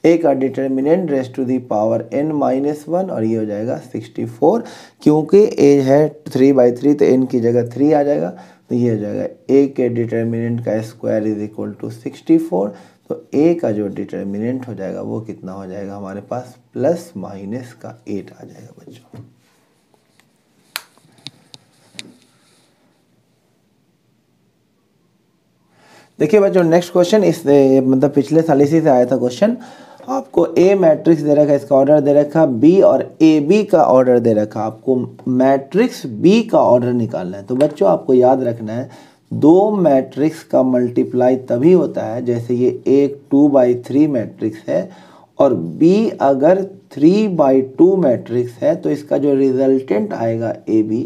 a का determinant raise to the power n-1, और ये हो जाएगा 64। क्योंकि a है 3/3 तो n की जगह 3 आ जाएगा, तो ये हो जाएगा a के डिटर्मिनेंट का स्क्वायर इज इक्वल टू 64। तो a का जो डिटर्मिनेंट हो जाएगा वो कितना हो जाएगा हमारे पास ± का 8 आ जाएगा बच्चों। देखिए बच्चों नेक्स्ट क्वेश्चन इस मतलब पिछले साल इसी से आया था क्वेश्चन। आपको ए मैट्रिक्स दे रखा है, इसका ऑर्डर दे रखा बी और ए बी का ऑर्डर दे रखा, आपको मैट्रिक्स बी का ऑर्डर निकालना है। तो बच्चों आपको याद रखना है दो मैट्रिक्स का मल्टीप्लाई तभी होता है जैसे ये एक 2/3 मैट्रिक्स है और बी अगर 3/2 मैट्रिक्स है तो इसका जो रिजल्टेंट आएगा ए बी।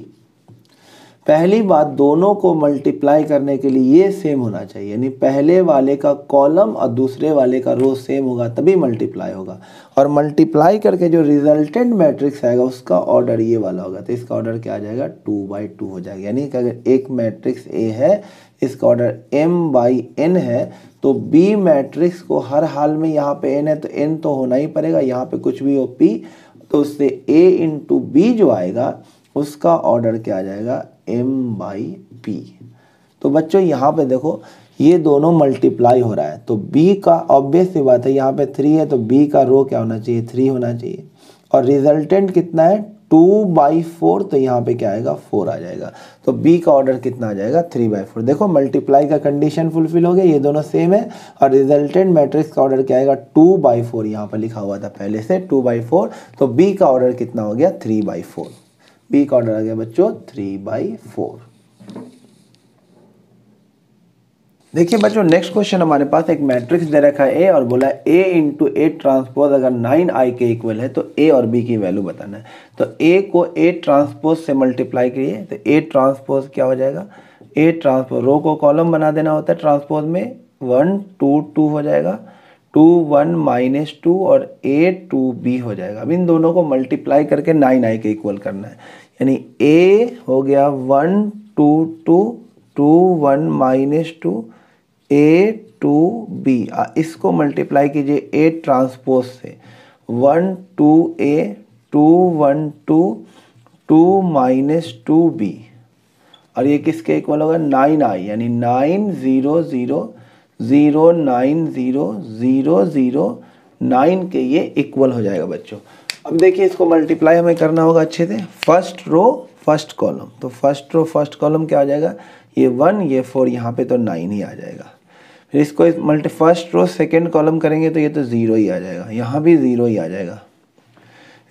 पहली बात दोनों को मल्टीप्लाई करने के लिए ये सेम होना चाहिए, यानी पहले वाले का कॉलम और दूसरे वाले का रो सेम होगा तभी मल्टीप्लाई होगा। और मल्टीप्लाई करके जो रिजल्टेंट मैट्रिक्स आएगा उसका ऑर्डर ये वाला होगा, तो इसका ऑर्डर क्या आ जाएगा 2/2 हो जाएगा। यानी कि अगर एक मैट्रिक्स ए है इसका ऑर्डर m/n है तो बी मैट्रिक्स को हर हाल में यहाँ पे n है तो n तो होना ही पड़ेगा, यहाँ पे कुछ भी हो p, तो उससे a × b जो आएगा उसका ऑर्डर क्या आ जाएगा m/p। तो बच्चों यहाँ पे देखो ये दोनों मल्टीप्लाई हो रहा है तो b का ऑब्वियस सी बात है, यहाँ पे 3 है तो b का रो क्या होना चाहिए 3 होना चाहिए। और रिजल्टेंट कितना है 2/4, तो यहाँ पे क्या आएगा 4 आ जाएगा। तो b का ऑर्डर कितना आ जाएगा 3/4। देखो मल्टीप्लाई का कंडीशन फुलफिल हो गया, ये दोनों सेम है। और रिजल्टेंट मैट्रिक्स का ऑर्डर क्या आएगा 2/4, यहाँ पर लिखा हुआ था पहले से 2/4, तो b का ऑर्डर कितना हो गया 3/4। बी का ऑर्डर आ गया बच्चों 3/4। देखिए बच्चों नेक्स्ट क्वेश्चन हमारे पास एक मैट्रिक्स दे रखा है ए और बोला है a × A ट्रांसपोज अगर 9i के इक्वल है तो a और b की वैल्यू बताना है। तो a को a ट्रांसपोज से मल्टीप्लाई करिए तो a ट्रांसपोज क्या हो जाएगा a ट्रांसपोज, रो को कॉलम बना देना होता है ट्रांसपोज में, 1 2 2 हो जाएगा, 2 1 -2 और a 2b हो जाएगा। अब इन दोनों को मल्टीप्लाई करके 9i के इक्वल करना है, यानी a हो गया 1 2 2 2 1 -2 a 2b, इसको मल्टीप्लाई कीजिए a ट्रांसपोज से 1 2 a 2 1 2 2 -2b, और ये किसके इक्वल होगा 9i, यानी 9 0 0 0 9 0 0 0 9 के ये इक्वल हो जाएगा बच्चों। अब देखिए इसको मल्टीप्लाई हमें करना होगा अच्छे से, फर्स्ट रो फर्स्ट कॉलम, तो फर्स्ट रो फर्स्ट कॉलम क्या आ जाएगा ये 1 ये 4, यहाँ पे तो 9 ही आ जाएगा। फिर इसको फर्स्ट रो सेकंड कॉलम करेंगे तो ये तो 0 ही आ जाएगा, यहाँ भी 0 ही आ जाएगा,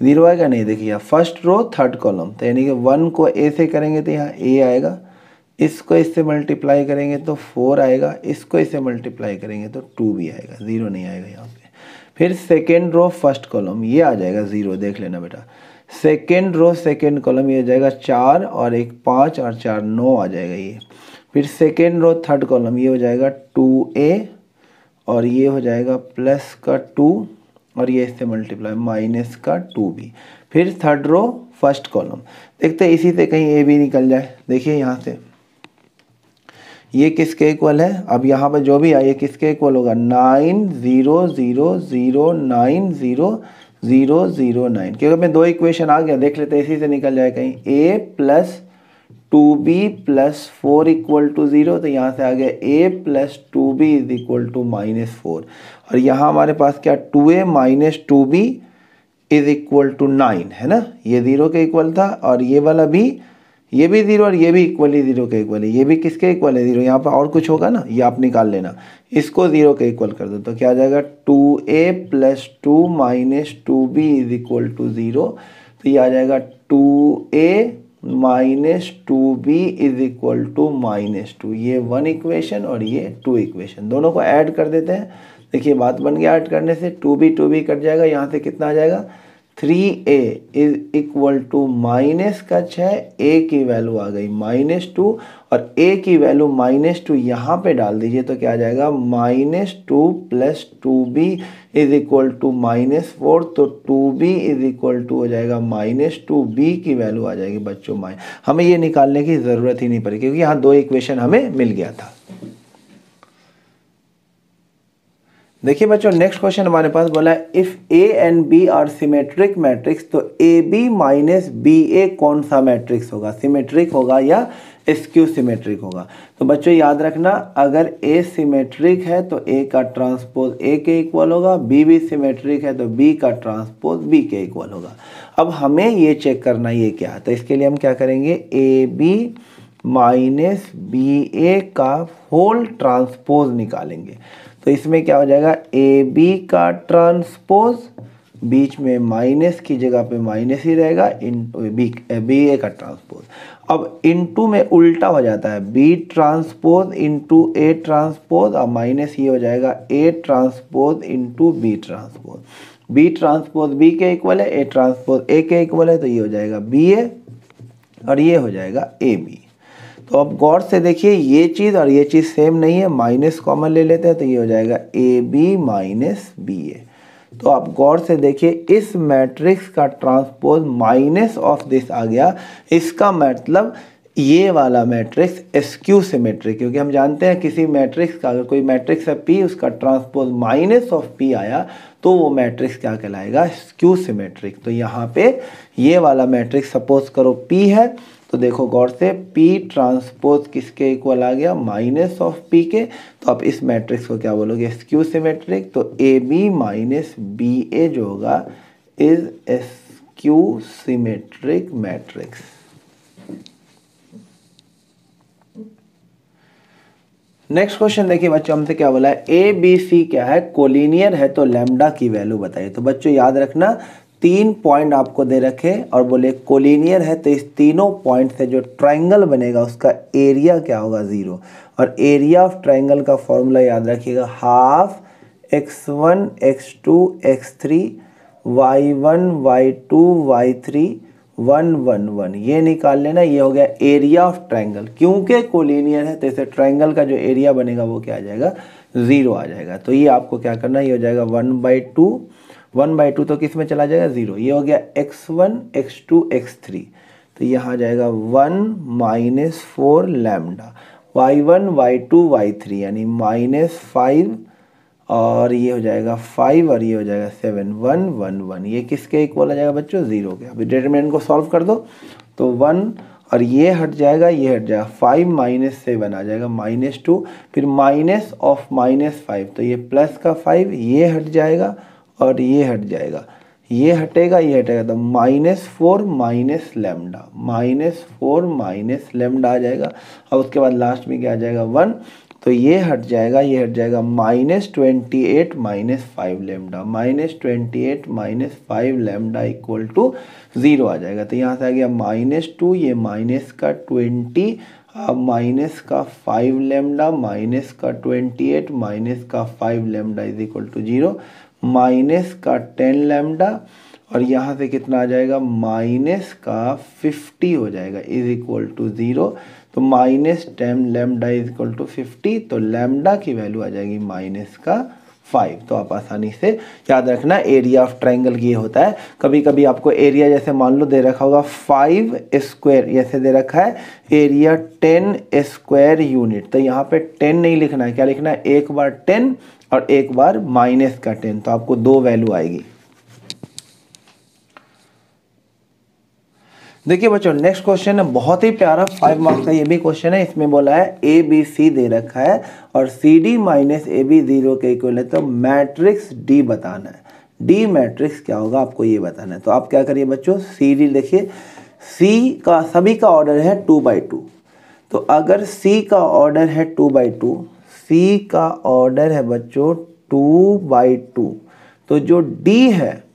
0 आएगा नहीं। देखिए फर्स्ट रो थर्ड कॉलम, तो यानी कि 1 को a से करेंगे तो यहाँ a आएगा, इसको इससे मल्टीप्लाई करेंगे तो 4 आएगा, इसको इससे मल्टीप्लाई करेंगे तो 2 भी आएगा, 0 नहीं आएगा यहाँ पे। फिर सेकेंड रो फर्स्ट कॉलम ये आ जाएगा 0, देख लेना बेटा। सेकेंड रो सेकेंड कॉलम ये आ जाएगा 4 और 1 5 और 4 9 आ जाएगा ये। फिर सेकेंड रो थर्ड कॉलम ये हो जाएगा 2a और ये हो जाएगा प्लस का 2 और ये इससे मल्टीप्लाई माइनस का 2b। फिर थर्ड रो फर्स्ट कॉलम, देखते हैं इसी से कहीं a भी निकल जाए। देखिए यहाँ से ये किसके इक्वल है, अब यहाँ पर जो भी आए किसके इक्वल होगा 9 0 0 0 9 0 0 0 9, क्योंकि मैं दो इक्वेशन आ गया, देख लेते हैं इसी से निकल जाए कहीं a + 2b + 4 = 0, तो यहाँ से आ गया a + 2b = -4, और यहाँ हमारे पास क्या 2a - 2b = 9 है ना, ये 0 के इक्वल था। और ये वाला भी, ये भी 0 और ये भी इक्वली 0 के इक्वल है, ये भी किसके इक्वल है 0, यहाँ पर और कुछ होगा ना, ये आप निकाल लेना, इसको 0 के इक्वल कर दो तो क्या आ जाएगा 2a + 2 - 2b = 0, तो ये आ जाएगा 2a - 2b = -2, ये 1 इक्वेशन और ये 2 इक्वेशन, दोनों को ऐड कर देते हैं। देखिए बात बन गया, ऐड करने से 2b कट जाएगा, यहाँ से कितना आ जाएगा 3a = -6, a की वैल्यू आ गई -2 और a की वैल्यू -2 यहाँ पे डाल दीजिए तो क्या आ जाएगा -2 + 2b = -4, तो 2b हो जाएगा -2b की वैल्यू आ जाएगी बच्चों हमें ये निकालने की ज़रूरत ही नहीं पड़ी क्योंकि यहाँ दो इक्वेशन हमें मिल गया था। देखिए बच्चों नेक्स्ट क्वेश्चन हमारे पास बोला है if a and b are symmetric matrix तो ab - ba कौन सा मैट्रिक्स होगा, सिमेट्रिक होगा या स्क्यू सिमेट्रिक होगा। तो बच्चों याद रखना अगर a सिमेट्रिक है तो a का ट्रांसपोज a के इक्वल होगा, b भी सिमेट्रिक है तो b का ट्रांसपोज b के इक्वल होगा। अब हमें ये चेक करना ये क्या है, तो इसके लिए हम क्या करेंगे ab माइनस बी ए का होल ट्रांसपोज निकालेंगे। तो इसमें क्या हो जाएगा, ए बी का ट्रांसपोज, बीच में माइनस की जगह पे माइनस ही रहेगा, इंटू बी ए का ट्रांसपोज। अब इंटू में उल्टा हो जाता है, B transpose into A transpose, और माइनस ये हो जाएगा A transpose into B transpose. B transpose B के इक्वल है, ए ट्रांसपोज ए के इक्वल है, तो ये हो जाएगा बी ए और ये हो जाएगा ए बी। तो अब गौर से देखिए, ये चीज़ और ये चीज़ सेम नहीं है, माइनस कॉमन ले लेते हैं, तो ये हो जाएगा ए बी माइनस बी ए। तो आप गौर से देखिए, इस मैट्रिक्स का ट्रांसपोज माइनस ऑफ दिस आ गया, इसका मतलब ये वाला मैट्रिक्स स्क्यू सिमेट्रिक, क्योंकि हम जानते हैं किसी मैट्रिक्स का, अगर कोई मैट्रिक्स है पी, उसका ट्रांसपोज माइनस ऑफ पी आया तो वो मैट्रिक्स क्या कहलाएगा, स्क्यू सिमेट्रिक। तो यहाँ पे ये वाला मैट्रिक्स सपोज करो पी है, तो देखो गौर से, P ट्रांसपोज किसके इक्वल आ गया, माइनस ऑफ P के। तो आप इस मैट्रिक्स को क्या बोलोगे, स्क्यू सिमेट्रिक। तो ए बी माइनस बी ए जो होगा is skew symmetric matrix. Next question देखिए बच्चों, हमसे क्या बोला है, ए बी सी क्या है, कोलिनियर है, तो लैम्डा की वैल्यू बताइए। तो बच्चों याद रखना, 3 पॉइंट आपको दे रखे और बोले कोलिनियर है, तो इस तीनों पॉइंट से जो ट्रायंगल बनेगा उसका एरिया क्या होगा, 0। और एरिया ऑफ ट्रायंगल का फॉर्मूला याद रखिएगा, half x1 x2 x3 y1 y2 y3 1 1 1, ये निकाल लेना। ये हो गया एरिया ऑफ ट्रायंगल। क्योंकि कोलिनियर है तो इसे ट्रायंगल का जो एरिया बनेगा वो क्या आ जाएगा, 0 आ जाएगा। तो ये आपको क्या करना है, ये हो जाएगा 1/2, 1/2 तो किस में चला जाएगा, 0। ये हो गया x1 x2 x3, तो यहाँ आ जाएगा 1 minus 4 lambda, y1 y2 y3 यानी -5, और ये हो जाएगा 5 और ये हो जाएगा 7, 1 1 1। ये किसके इक्वल आ जाएगा बच्चों, 0 के। अभी डिटरमिनेंट को सॉल्व कर दो, तो 1 और ये हट जाएगा, ये हट जाएगा, 5 माइनस 7 आ जाएगा -2, फिर माइनस ऑफ -5, तो ये प्लस का 5, ये हट जाएगा और ये हट जाएगा, ये हटेगा ये हटेगा, तो -4 माइनस लैम्डा, -4 माइनस लैम्डा आ जाएगा। और उसके बाद लास्ट में क्या आ जाएगा, 1, तो ये हट जाएगा ये हट जाएगा, -28 minus 5 lambda, -28 minus 5 lambda equal to 0 आ जाएगा। तो यहाँ से आ गया -2, ये माइनस का 20, अब माइनस का 5 लैम्डा, माइनस का 28 माइनस का 5 lambda is equal to 0, minus का 10 लैम्डा, और यहाँ से कितना आ जाएगा, माइनस का 50 हो जाएगा इज इक्वल टू 0। तो -10 लैम्डा इज इक्वल टू 50, तो लैम्डा की वैल्यू आ जाएगी -5। तो आप आसानी से याद रखना, एरिया ऑफ ट्रायंगल ये होता है। कभी कभी आपको एरिया जैसे मान लो दे रखा होगा 5 स्क्वायर, जैसे दे रखा है एरिया 10 स्क्वायर यूनिट, तो यहाँ पे 10 नहीं लिखना है, क्या लिखना है, एक बार 10 और एक बार माइनस का 10, तो आपको 2 वैल्यू आएगी। देखिए बच्चों, नेक्स्ट क्वेश्चन है बहुत ही प्यारा, 5 मार्क्स का ये भी क्वेश्चन है। इसमें बोला है ए बी सी दे रखा है और C D minus A B 0 के इक्वल है, तो मैट्रिक्स डी बताना है। डी मैट्रिक्स क्या होगा आपको ये बताना है। तो आप क्या करिए बच्चों, सी डी देखिए, सी का सभी का ऑर्डर है 2/2, तो अगर सी का ऑर्डर है 2/2, सी का ऑर्डर है बच्चों 2/2, तो जो डी है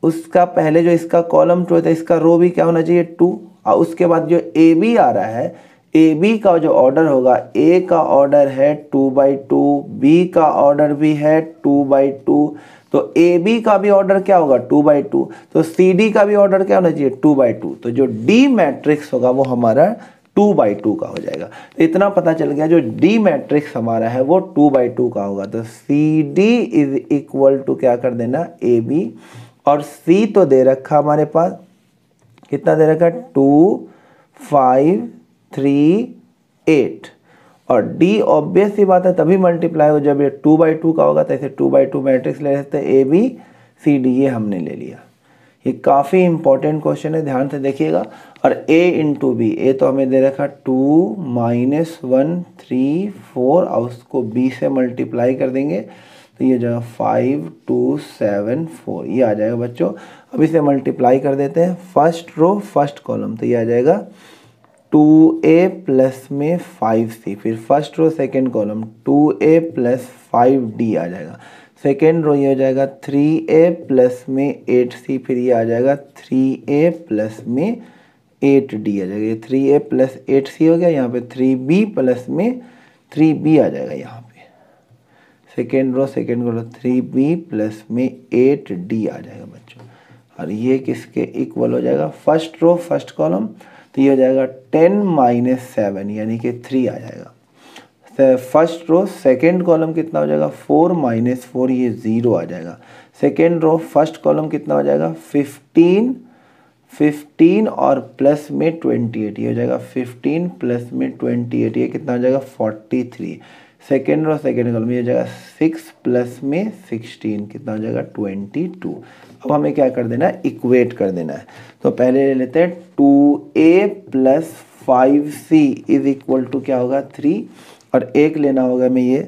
उसका पहले जो इसका कॉलम 2 है, इसका रो भी क्या होना चाहिए 2, और उसके बाद जो ए बी आ रहा है, ए बी का जो ऑर्डर होगा, ए का ऑर्डर है 2/2, बी का ऑर्डर भी है 2/2, तो ए बी का भी ऑर्डर क्या होगा 2/2, तो सी डी का भी ऑर्डर क्या होना चाहिए 2/2, तो जो डी मैट्रिक्स होगा वो हमारा 2/2 का हो जाएगा। तो इतना पता चल गया, जो डी मैट्रिक्स हमारा है वो 2/2 का होगा। तो C D is equal to क्या कर देना, ए बी, और C तो दे रखा हमारे पास, कितना दे रखा, 2 5 3 8, और D ऑब्वियस सी बात है तभी मल्टीप्लाई हो जब ये 2/2 का होगा, तो ऐसे 2/2 मैट्रिक्स ले सकते हैं, ए बी सी डी, ये हमने ले लिया। ये काफ़ी इंपॉर्टेंट क्वेश्चन है, ध्यान से देखिएगा। और A इंटू बी, ए तो हमें दे रखा 2 -1 3 4, और उसको B से मल्टीप्लाई कर देंगे, तो ये जाएगा 5 2 7 4, ये आ जाएगा बच्चों। अब इसे मल्टीप्लाई कर देते हैं, फर्स्ट रो फर्स्ट कॉलम, तो ये आ जाएगा 2a प्लस में 5c, फिर first row second column 2a plus 5d आ जाएगा। सेकेंड रो ये हो जाएगा 3a प्लस में 8c, फिर ये आ जाएगा 3a प्लस में 8d आ जाएगा। ये 3a प्लस 8c हो गया, यहाँ पे 3b प्लस में 3b आ जाएगा। यहाँ पे सेकेंड रो 3b प्लस में 8d आ जाएगा बच्चों। और ये किसके इक्वल हो जाएगा? फर्स्ट रो फर्स्ट कॉलम, तो ये हो जाएगा 10 माइनस 7 यानी कि 3 आ जाएगा। फर्स्ट रो सेकेंड कॉलम कितना हो जाएगा? 4 माइनस 4, ये 0 आ जाएगा। सेकेंड रो फर्स्ट कॉलम कितना हो जाएगा? 15 और प्लस में 28, ये हो जाएगा 15 प्लस में 28, ये कितना हो जाएगा? 43। सेकेंड रो सेकेंड कॉलम ये हो जाएगा 6 प्लस में 16, कितना हो जाएगा? 22। अब हमें क्या कर देना है? इक्वेट कर देना है। तो पहले ले लेते हैं 2a plus 5c is equal to क्या होगा? 3, और एक लेना होगा हमें ये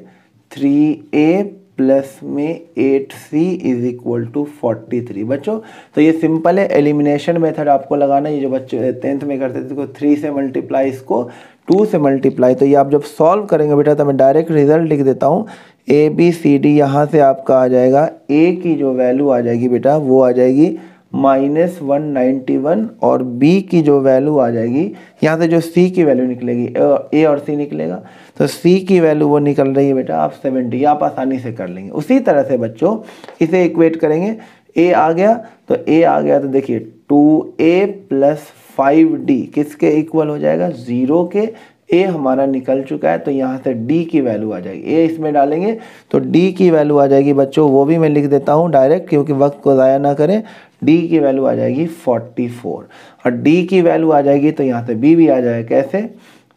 3a प्लस में 8c इज इक्वल टू 43। बच्चों तो ये सिंपल है, एलिमिनेशन मेथड आपको लगाना है। ये जो बच्चे 10th में करते थे इसको 3 से मल्टीप्लाई, इसको 2 से मल्टीप्लाई। तो ये आप जब सॉल्व करेंगे बेटा तो मैं डायरेक्ट रिजल्ट लिख देता हूँ। ए बी सी डी यहाँ से आपका आ जाएगा, ए की जो वैल्यू आ जाएगी बेटा वो आ जाएगी -191, और बी की जो वैल्यू आ जाएगी यहाँ से जो सी की वैल्यू निकलेगी, ए और सी निकलेगा, तो सी की वैल्यू वो निकल रही है बेटा आप 70। आप आसानी से कर लेंगे। उसी तरह से बच्चों इसे इक्वेट करेंगे। ए आ गया तो देखिए 2a प्लस 5d किसके इक्वल हो जाएगा? 0 के। ए हमारा निकल चुका है, तो यहाँ से d की वैल्यू आ जाएगी। ए इसमें डालेंगे तो d की वैल्यू आ जाएगी बच्चों, वो भी मैं लिख देता हूँ डायरेक्ट क्योंकि वक्त को ज़ाया ना करें। d की वैल्यू आ जाएगी 44, और d की वैल्यू आ जाएगी तो यहाँ से b भी आ जाएगा। कैसे?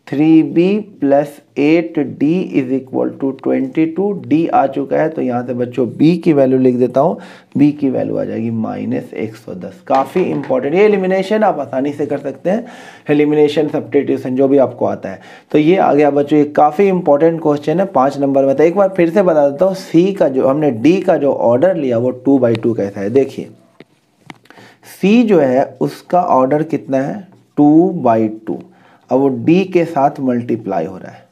3b plus 8d is equal to 22। d आ चुका है तो यहाँ से बच्चों b की वैल्यू लिख देता हूँ। b की वैल्यू आ जाएगी -110। काफ़ी इंपॉर्टेंट, ये एलिमिनेशन आप आसानी से कर सकते हैं, एलिमिनेशन सब्स्टिट्यूशन जो भी आपको आता है। तो ये आ गया बच्चों, ये काफ़ी इंपॉर्टेंट क्वेश्चन है 5 नंबर में। तो एक बार फिर से बता देता हूँ, c का जो हमने d का जो ऑर्डर लिया वो 2/2 कैसा है। देखिए c जो है उसका ऑर्डर कितना है? 2/2। अब वो d के साथ मल्टीप्लाई हो रहा है,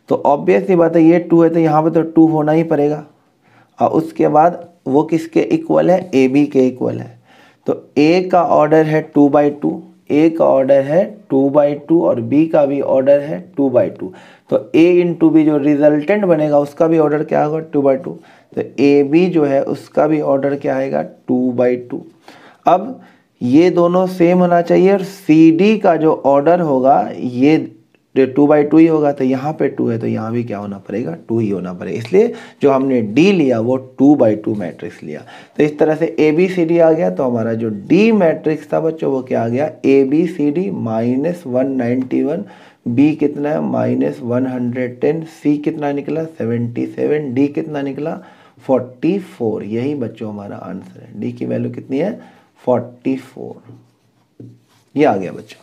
तो ऑब्वियस सी बात है ये 2 है तो यहाँ पे तो 2 होना ही पड़ेगा। और उसके बाद वो किसके इक्वल है? ए बी के इक्वल है। तो a का ऑर्डर है 2/2, a का ऑर्डर है 2/2 और b का भी ऑर्डर है 2/2। तो a इंटू बी जो रिजल्टेंट बनेगा उसका भी ऑर्डर क्या होगा? 2/2। तो ए बी जो है उसका भी ऑर्डर क्या आएगा? 2/2। अब ये दोनों सेम होना चाहिए, और सी डी का जो ऑर्डर होगा ये 2/2 ही होगा। तो यहाँ पे 2 है तो यहाँ भी क्या होना पड़ेगा? 2 ही होना पड़ेगा। इसलिए जो हमने डी लिया वो 2/2 मैट्रिक्स लिया। तो इस तरह से ए बी सी डी आ गया। तो हमारा जो डी मैट्रिक्स था बच्चों वो क्या आ गया? A B C D -191, B कितना है? -110, सी कितना निकला? 77, डी कितना निकला? 44। यही बच्चों हमारा आंसर है। डी की वैल्यू कितनी है? 44। ये आ गया बच्चों।